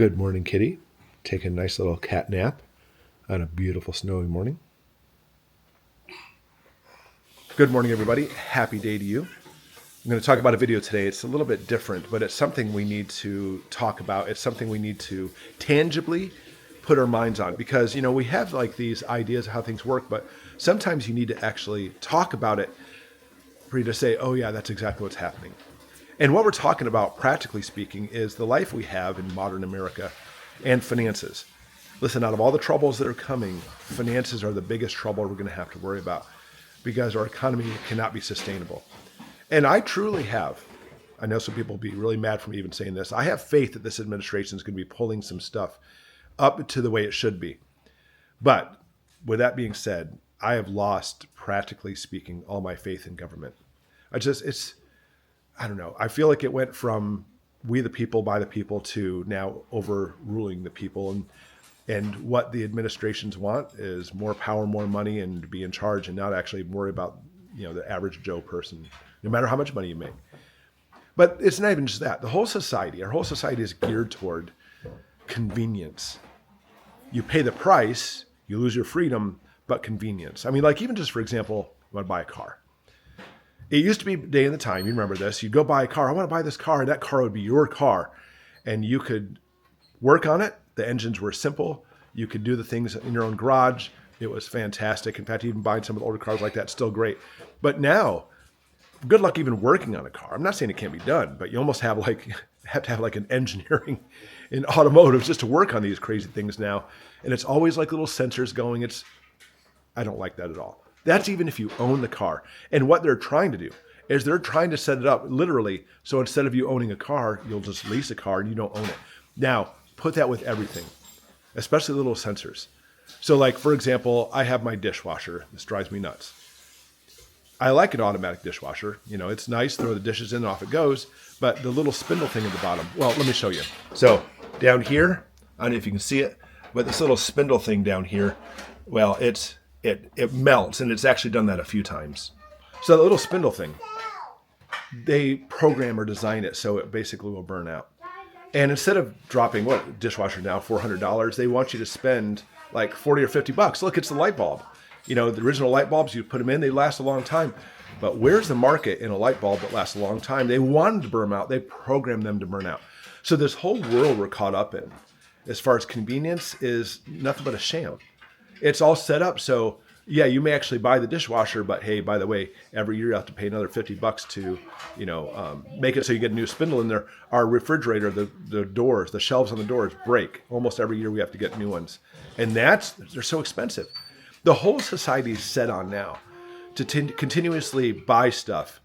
Good morning, kitty. Take a nice little cat nap on a beautiful snowy morning. Good morning, everybody. Happy day to you. I'm going to talk about a video today. It's a little bit different, but it's something we need to talk about. It's something we need to tangibly put our minds on because, we have like these ideas of how things work, but sometimes you need to actually talk about it for you to say, oh yeah, that's exactly what's happening. And what we're talking about, practically speaking, is the life we have in modern America and finances. Listen, out of all the troubles that are coming, finances are the biggest trouble we're going to have to worry about because our economy cannot be sustainable. And I truly have, I know some people will be really mad for me even saying this, I have faith that this administration is going to be pulling some stuff up to the way it should be. But with that being said, I have lost, practically speaking, all my faith in government. I don't know. I feel like it went from we the people by the people to now overruling the people. And what the administrations want is more power, more money, and to be in charge and not actually worry about, the average Joe person, no matter how much money you make. But it's not even just that. Our whole society is geared toward convenience. You pay the price, you lose your freedom, but convenience. I mean, like even just for example, you want to buy a car. It used to be day in the time, you remember this, you'd go buy a car, I want to buy this car, and that car would be your car. And you could work on it, the engines were simple, you could do the things in your own garage, it was fantastic. In fact, even buying some of the older cars like that, still great. But now, good luck even working on a car. I'm not saying it can't be done, but you almost have to have like an engineering in automotive just to work on these crazy things now. And it's always like little sensors going, I don't like that at all. That's even if you own the car. And what they're trying to do is they're trying to set it up literally. So instead of you owning a car, you'll just lease a car and you don't own it. Now, put that with everything, especially little sensors. So like, for example, I have my dishwasher. This drives me nuts. I like an automatic dishwasher. It's nice, throw the dishes in and off it goes. But the little spindle thing at the bottom, well, let me show you. So down here, I don't know if you can see it, but this little spindle thing down here, well, it melts, and it's actually done that a few times. So the little spindle thing, they program or design it so it basically will burn out. And instead of dropping dishwasher now $400, they want you to spend like 40 or 50 bucks. Look, it's the light bulb. The original light bulbs, you put them in, they last a long time. But where's the market in a light bulb that lasts a long time? They wanted to burn out. They programmed them to burn out. So this whole world we're caught up in, as far as convenience, is nothing but a sham. It's all set up so, yeah, you may actually buy the dishwasher, but hey, by the way, every year you have to pay another 50 bucks to, make it so you get a new spindle in there. Our refrigerator, the doors, the shelves on the doors break. Almost every year we have to get new ones. And they're so expensive. The whole society is set on now to continuously buy stuff.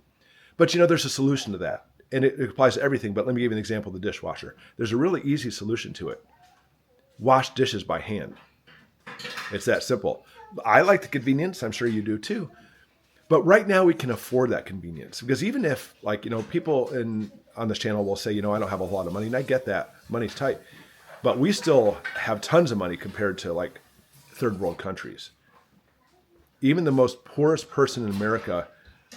But there's a solution to that. And it applies to everything. But let me give you an example of the dishwasher. There's a really easy solution to it. Wash dishes by hand. It's that simple. I like the convenience. I'm sure you do too. But right now we can afford that convenience because even if people on this channel will say, I don't have a lot of money, and I get that money's tight, but we still have tons of money compared to like third world countries. Even the most poorest person in America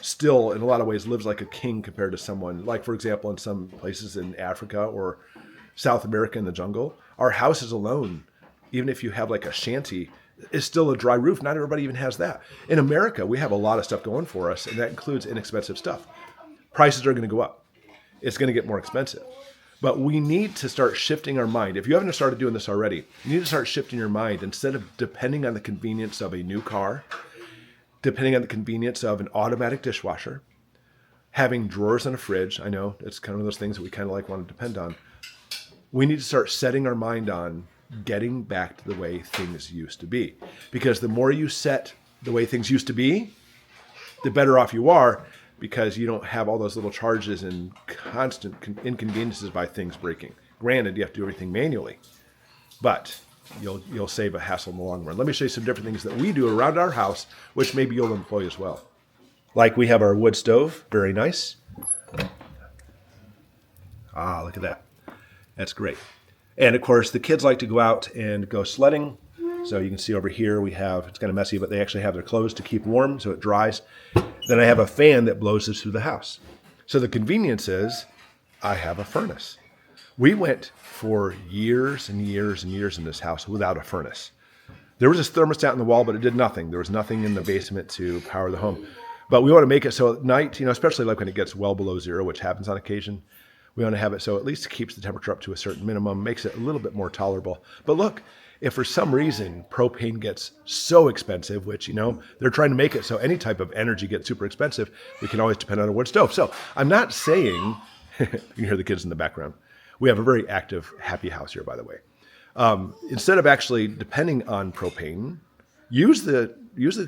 still in a lot of ways lives like a king compared to someone like, for example, in some places in Africa or South America in the jungle, our houses alone, even if you have like a shanty, is still a dry roof. Not everybody even has that. In America, we have a lot of stuff going for us, and that includes inexpensive stuff. Prices are going to go up. It's going to get more expensive. But we need to start shifting our mind. If you haven't started doing this already, you need to start shifting your mind. Instead of depending on the convenience of a new car, depending on the convenience of an automatic dishwasher, having drawers in a fridge. I know it's kind of those things that we kind of like want to depend on. We need to start setting our mind on getting back to the way things used to be. Because the more you set the way things used to be, the better off you are because you don't have all those little charges and constant inconveniences by things breaking. Granted, you have to do everything manually, but you'll save a hassle in the long run. Let me show you some different things that we do around our house, which maybe you'll employ as well. Like we have our wood stove, very nice. Look at that. That's great. And of course, the kids like to go out and go sledding. So you can see over here we have, it's kind of messy, but they actually have their clothes to keep warm so it dries. Then I have a fan that blows this through the house. So the convenience is I have a furnace. We went for years and years and years in this house without a furnace. There was this thermostat in the wall, but it did nothing. There was nothing in the basement to power the home. But we want to make it so at night, especially like when it gets well below zero, which happens on occasion, we want to have it so at least it keeps the temperature up to a certain minimum, makes it a little bit more tolerable. But look, if for some reason propane gets so expensive, which, they're trying to make it so any type of energy gets super expensive, we can always depend on a wood stove. So I'm not saying, you can hear the kids in the background. We have a very active, happy house here, by the way. Instead of actually depending on propane, use the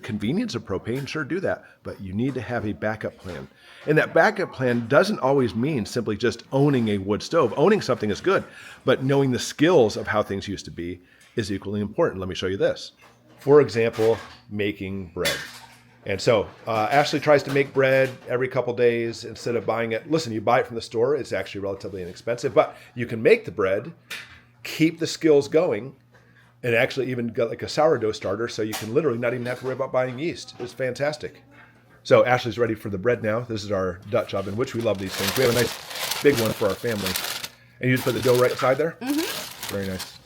convenience of propane. Sure, do that, but you need to have a backup plan. And that backup plan doesn't always mean simply just owning a wood stove. Owning something is good, but knowing the skills of how things used to be is equally important. Let me show you this. For example, making bread. And so Ashley tries to make bread every couple days instead of buying it. Listen, you buy it from the store. It's actually relatively inexpensive, but you can make the bread, keep the skills going, and actually even got like a sourdough starter, so you can literally not even have to worry about buying yeast. It's fantastic. So Ashley's ready for the bread now. This is our Dutch oven, which we love these things. We have a nice big one for our family. And you just put the dough right inside there? Mm-hmm. Very nice.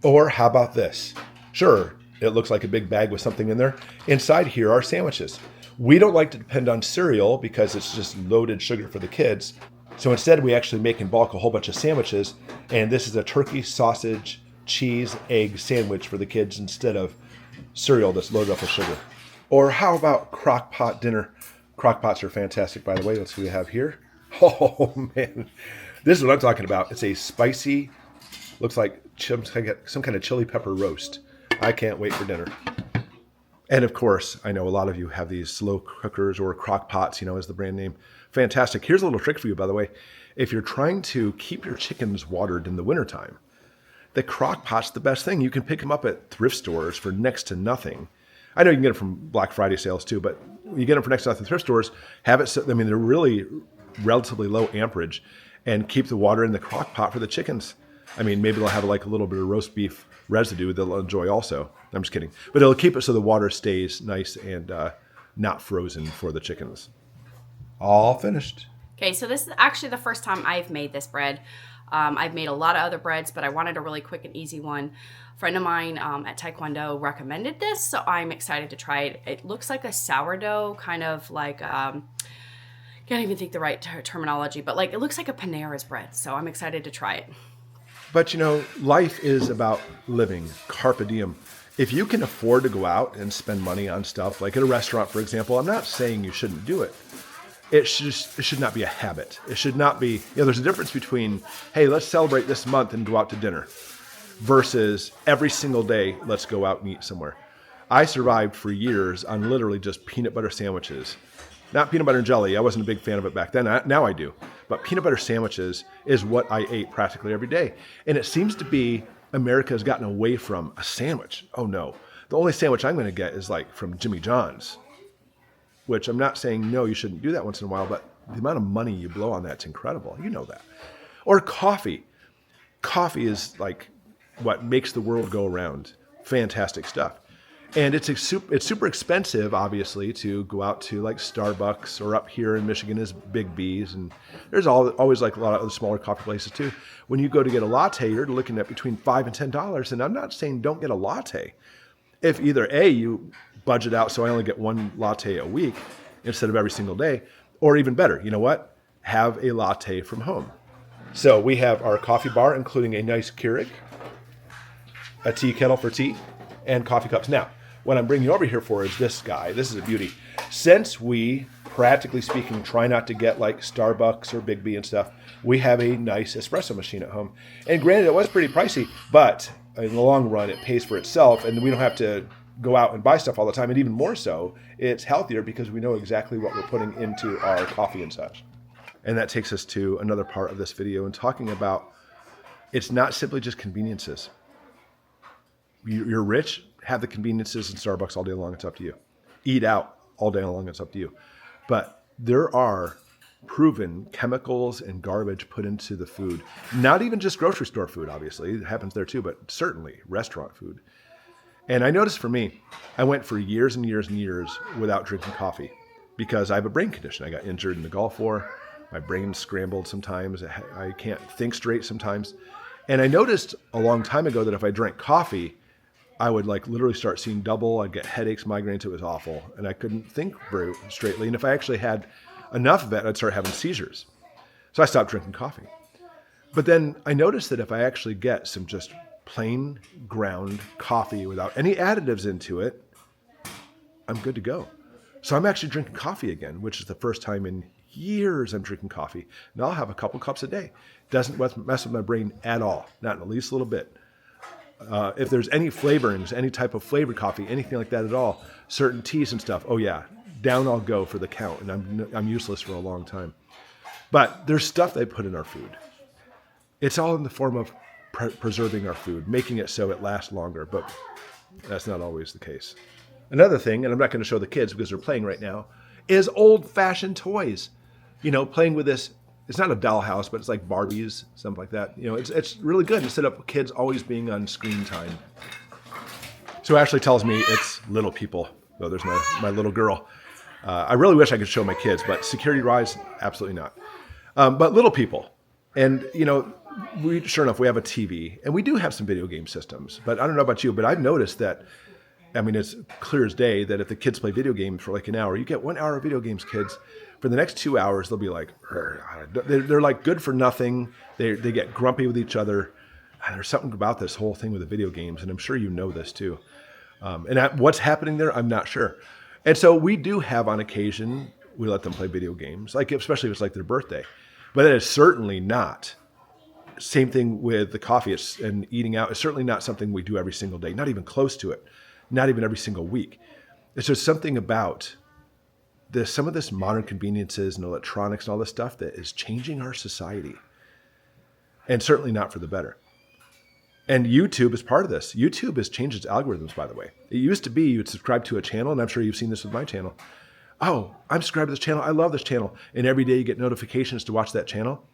Or how about this? Sure, it looks like a big bag with something in there. Inside here are sandwiches. We don't like to depend on cereal because it's just loaded sugar for the kids. So instead, we actually make in bulk a whole bunch of sandwiches. And this is a turkey, sausage, cheese, egg sandwich for the kids instead of cereal that's loaded up with sugar. Or how about crock pot dinner? Crock pots are fantastic, by the way. Let's see what we have here. Oh, man. This is what I'm talking about. It's a spicy, looks like some kind of chili pepper roast. I can't wait for dinner. And of course, I know a lot of you have these slow cookers or crock pots, is the brand name. Fantastic. Here's a little trick for you, by the way. If you're trying to keep your chickens watered in the wintertime, the crock pot's the best thing. You can pick them up at thrift stores for next to nothing. I know you can get them from Black Friday sales too, but you get them for next to nothing thrift stores, have it, they're really relatively low amperage, and keep the water in the crock pot for the chickens. Maybe they'll have like a little bit of roast beef residue they'll enjoy also. I'm just kidding. But it'll keep it so the water stays nice and not frozen for the chickens. All finished. Okay, so this is actually the first time I've made this bread. I've made a lot of other breads, but I wanted a really quick and easy one. A friend of mine at Taekwondo recommended this, so I'm excited to try it. It looks like a sourdough, kind of like, can't even think the right terminology, but it looks like a Panera's bread, so I'm excited to try it. But life is about living, carpe diem. If you can afford to go out and spend money on stuff, like at a restaurant, for example, I'm not saying you shouldn't do it. It should not be a habit. It should not be, there's a difference between, hey, let's celebrate this month and go out to dinner versus every single day, let's go out and eat somewhere. I survived for years on literally just peanut butter sandwiches. Not peanut butter and jelly. I wasn't a big fan of it back then. Now I do. But peanut butter sandwiches is what I ate practically every day. And it seems to be America has gotten away from a sandwich. Oh no. The only sandwich I'm going to get is from Jimmy John's. Which I'm not saying, no, you shouldn't do that once in a while, but the amount of money you blow on that's incredible. You know that. Or coffee. Coffee is what makes the world go around. Fantastic stuff. And it's super expensive, obviously, to go out to Starbucks, or up here in Michigan is Big B's. And there's always a lot of other smaller coffee places too. When you go to get a latte, you're looking at between $5 and $10. And I'm not saying don't get a latte. If either A, you budget out so I only get one latte a week instead of every single day, or even better, you know what? Have a latte from home. So we have our coffee bar, including a nice Keurig, a tea kettle for tea, and coffee cups. Now, what I'm bringing you over here for is this guy. This is a beauty. Since we, practically speaking, try not to get Starbucks or Big B and stuff, we have a nice espresso machine at home. And granted, it was pretty pricey, but in the long run, it pays for itself, and we don't have to go out and buy stuff all the time. And even more so, it's healthier because we know exactly what we're putting into our coffee and such. And that takes us to another part of this video and talking about it's not simply just conveniences. You're rich, have the conveniences in Starbucks all day long, it's up to you. Eat out all day long, it's up to you. But there are proven chemicals and garbage put into the food. Not even just grocery store food, obviously. It happens there too, but certainly restaurant food. And I noticed for me, I went for years and years and years without drinking coffee because I have a brain condition. I got injured in the Gulf War. My brain's scrambled sometimes. I can't think straight sometimes. And I noticed a long time ago that if I drank coffee, I would like literally start seeing double. I'd get headaches, migraines. It was awful. And I couldn't think very straightly. And if I actually had enough of it, I'd start having seizures. So I stopped drinking coffee. But then I noticed that if I actually get some just plain ground coffee without any additives into it, I'm good to go. So I'm actually drinking coffee again, which is the first time in years I'm drinking coffee. Now I'll have a couple cups a day. Doesn't mess with my brain at all, not in the least little bit. If there's any flavorings, any type of flavored coffee, anything like that at all, certain teas and stuff, oh yeah, down I'll go for the count, and I'm useless for a long time. But there's stuff they put in our food. It's all in the form of preserving our food, making it so it lasts longer, but that's not always the case. Another thing, and I'm not going to show the kids because they're playing right now, is old-fashioned toys. You know, playing with this, it's not a dollhouse, but it's like Barbies, something like that. You know, it's really good instead of kids always being on screen time. So Ashley tells me it's little people. Oh, there's my little girl. I really wish I could show my kids, but security-wise, absolutely not. But little people. And, you know, sure enough, we have a TV, and we do have some video game systems. But I don't know about you, but I've noticed that, I mean, it's clear as day that if the kids play video games for like an hour, you get 1 hour of video games, kids. For the next 2 hours, they'll be like, they're like good for nothing. They get grumpy with each other. And there's something about this whole thing with the video games, and I'm sure you know this too. And what's happening there, I'm not sure. And so we do have on occasion, we let them play video games, like especially if it's like their birthday. But that is certainly not. Same thing with the coffee and eating out. It's certainly not something we do every single day, not even close to it, not even every single week. It's just something about some of this modern conveniences and electronics and all this stuff that is changing our society. And certainly not for the better. And YouTube is part of this. YouTube has changed its algorithms, by the way. It used to be you would subscribe to a channel, and I'm sure you've seen this with my channel. Oh, I'm subscribed to this channel. I love this channel. And every day you get notifications to watch that channel.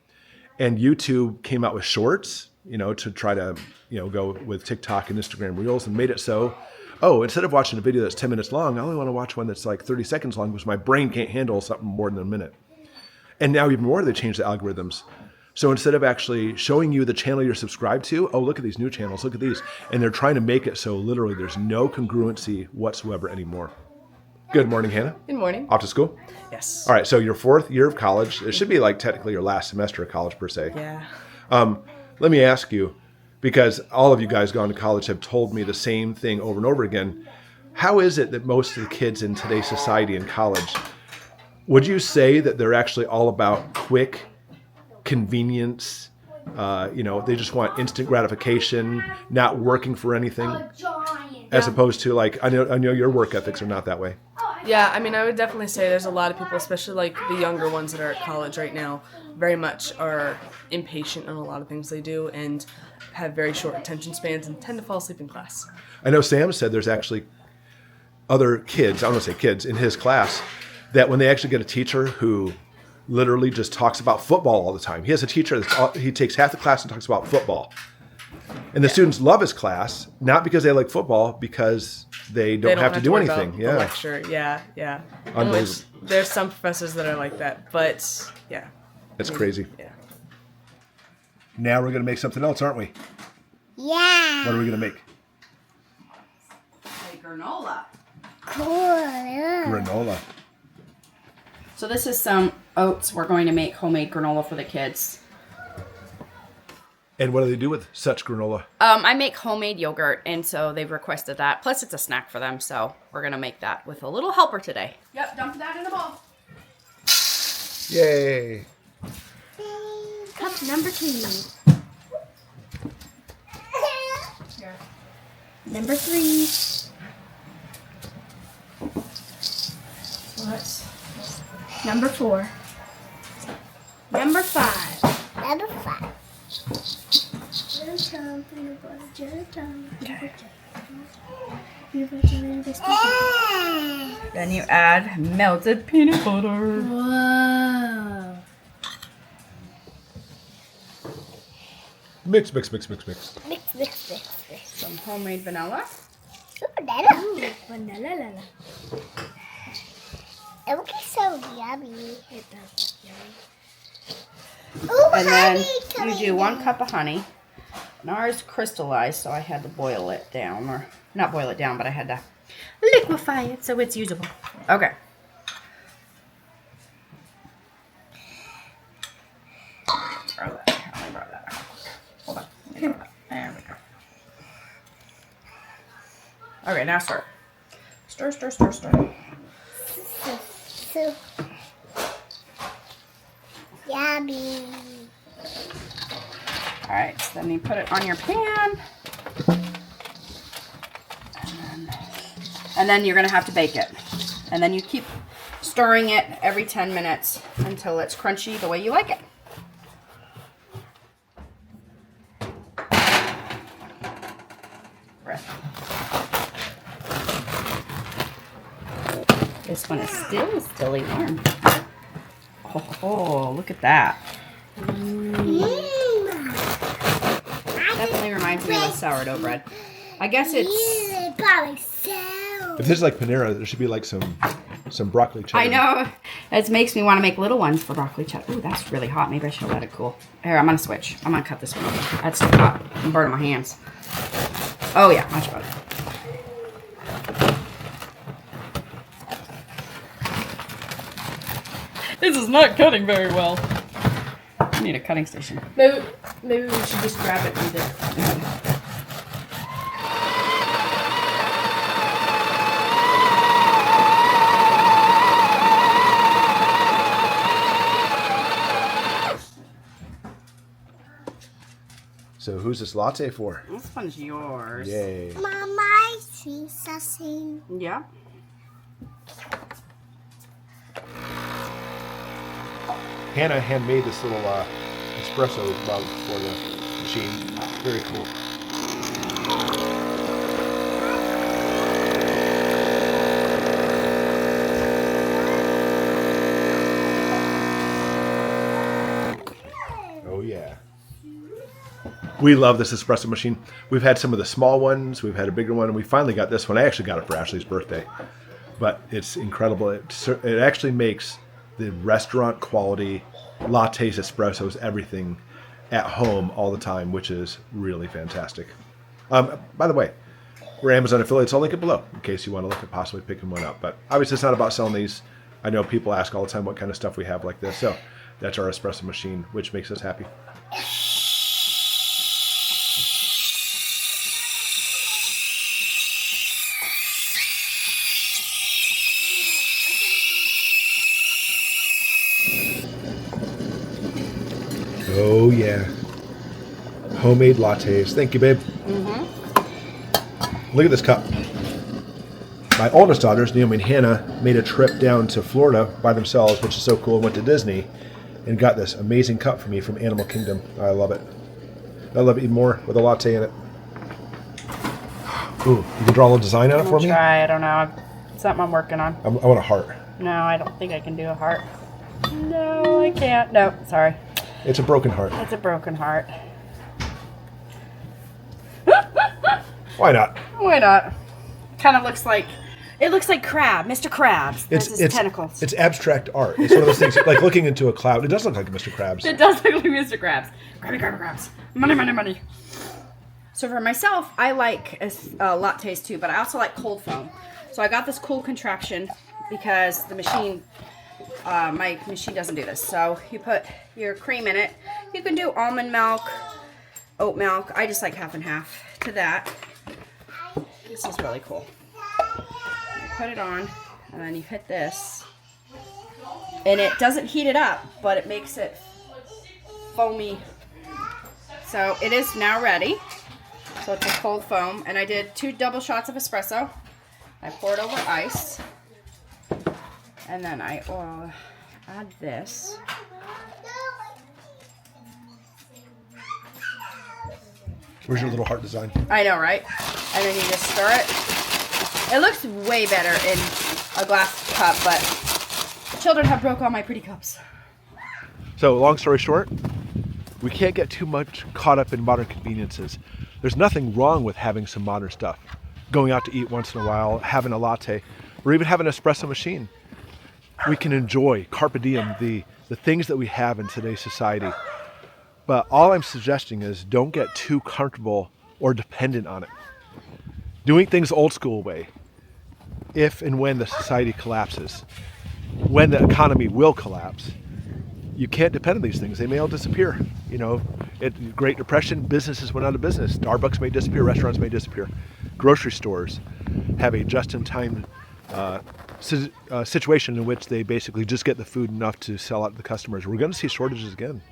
And YouTube came out with shorts, you know, to try to, you know, go with TikTok and Instagram Reels and made it so, oh, instead of watching a video that's 10 minutes long, I only want to watch one that's like 30 seconds long because my brain can't handle something more than a minute. And now even more, they changed the algorithms. So instead of actually showing you the channel you're subscribed to, oh, look at these new channels, look at these. And they're trying to make it so literally there's no congruency whatsoever anymore. Good morning, Hannah. Good morning. Off to school? Yes. All right, so your 4th year of college. It should be like technically your last semester of college per se. Yeah. Let me ask you, because all of you guys gone to college have told me the same thing over and over again. How is it that most of the kids in today's society in college, would you say that they're actually all about quick convenience? You know, they just want instant gratification, not working for anything, as opposed to like, I know your work ethics are not that way. Yeah, I mean, I would definitely say there's a lot of people, especially like the younger ones that are at college right now, very much are impatient on a lot of things they do and have very short attention spans and tend to fall asleep in class. I know Sam said there's actually other kids, I don't want to say kids, in his class that when they actually get a teacher who literally just talks about football all the time. He has a teacher he takes half the class and talks about football. And the students love his class, not because they like football, because they don't have to do anything. The lecture. Yeah. In which there's some professors that are like that, but yeah. It's crazy. Yeah. Now we're going to make something else, aren't we? Yeah. What are we going to make? Granola. Cool. Granola. So this is some oats. We're going to make homemade granola for the kids. And what do they do with such granola? I make homemade yogurt, and so they've requested that. Plus, it's a snack for them, so we're going to make that with a little helper today. Yep, dump that in a bowl. Yay. Cup number 2. Here. Number 3. What? Number 4. Number 5. Number 5. Then you add melted peanut butter. Whoa. Mix. Mix. Some homemade vanilla. Ooh, vanilla. It looks so yummy. It does look yummy. Ooh, And then honey you coming do 1 down. cup of honey. And ours crystallized, so I had to boil it down, or not boil it down, but I had to liquefy it so it's usable. Okay. Borrow that. Let me borrow that. Hold on. Let me borrow that. There we go. Okay, now stir. Stir, stir, stir, stir. So yummy. All right, so then you put it on your pan. And then you're gonna have to bake it. And then you keep stirring it every 10 minutes until it's crunchy the way you like it. This one is still warm. Oh, look at that. Definitely reminds me of a sourdough bread. I guess it's... Probably so. If this is like Panera, there should be like some broccoli cheddar. I know. It makes me want to make little ones for broccoli cheddar. Ooh, that's really hot. Maybe I should let it cool. Here, I'm going to switch. I'm going to cut this one off. That's too hot. I'm burning my hands. Oh, yeah. Much better. This is not cutting very well. I need a cutting station. Maybe we should just grab it and do it. So who's this latte for? This one's yours. Yay. Mama, I see something. Yeah. Hannah handmade this little espresso mug for the machine. Very cool. Oh yeah. We love this espresso machine. We've had some of the small ones. We've had a bigger one. And we finally got this one. I actually got it for Ashley's birthday. But it's incredible. It actually makes the restaurant quality lattes, espressos, everything at home all the time, which is really fantastic. By the way, we're Amazon affiliates. I'll link it below in case you want to look at possibly picking one up. But obviously it's not about selling these. I know people ask all the time what kind of stuff we have like this. So that's our espresso machine, which makes us happy. Oh yeah, homemade lattes. Thank you, babe. Look at this cup. My oldest daughters, Naomi and Hannah, made a trip down to Florida by themselves, which is so cool. Went to Disney and got this amazing cup for me from Animal Kingdom. I love it. I love it even more with a latte in it. Ooh, you can draw a little design on it for me? Try. I don't know. It's something I'm working on. I want a heart. No, I don't think I can do a heart. No, I can't. No, sorry. It's a broken heart. It's a broken heart. Why not? Why not? Kind of looks like, it looks like Crab, Mr. Krabs. There's his tentacles. It's abstract art. It's one of those things like looking into a cloud. It does look like Mr. Krabs. It does look like Mr. Krabs. Grabby, grabby, grabs. Money, money, money. So for myself, I like lattes too, but I also like cold foam. So I got this cool contraption because the machine, my machine doesn't do this. So you put your cream in it. You can do almond milk, oat milk. I just like half and half to that. This is really cool. You put it on, and then you hit this. And it doesn't heat it up, but it makes it foamy. So it is now ready. So it's a cold foam. And I did 2 double shots of espresso. I poured over ice. And then I add this. Where's your little heart design? I know, right? And then you just stir it. It looks way better in a glass cup, but children have broke all my pretty cups. So long story short, we can't get too much caught up in modern conveniences. There's nothing wrong with having some modern stuff. Going out to eat once in a while, having a latte, or even having an espresso machine. We can enjoy, carpe diem, the things that we have in today's society But all I'm suggesting is don't get too comfortable or dependent on it. Doing things old school way, if and when the society collapses, when the economy will collapse, you can't depend on these things. They may all disappear. You know, Great Depression, businesses went out of business. Starbucks may disappear, restaurants may disappear. Grocery stores have a just-in-time situation in which they basically just get the food enough to sell out to the customers. We're going to see shortages again.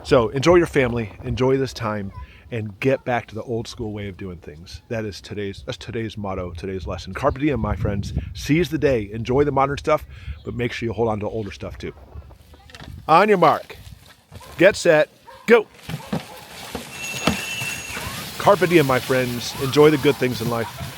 So enjoy your family, enjoy this time, and get back to the old school way of doing things. That's today's motto, today's lesson. Carpe diem, my friends. Seize the day. Enjoy the modern stuff, but make sure you hold on to older stuff too. On your mark. Get set. Go. Carpe diem, my friends. Enjoy the good things in life.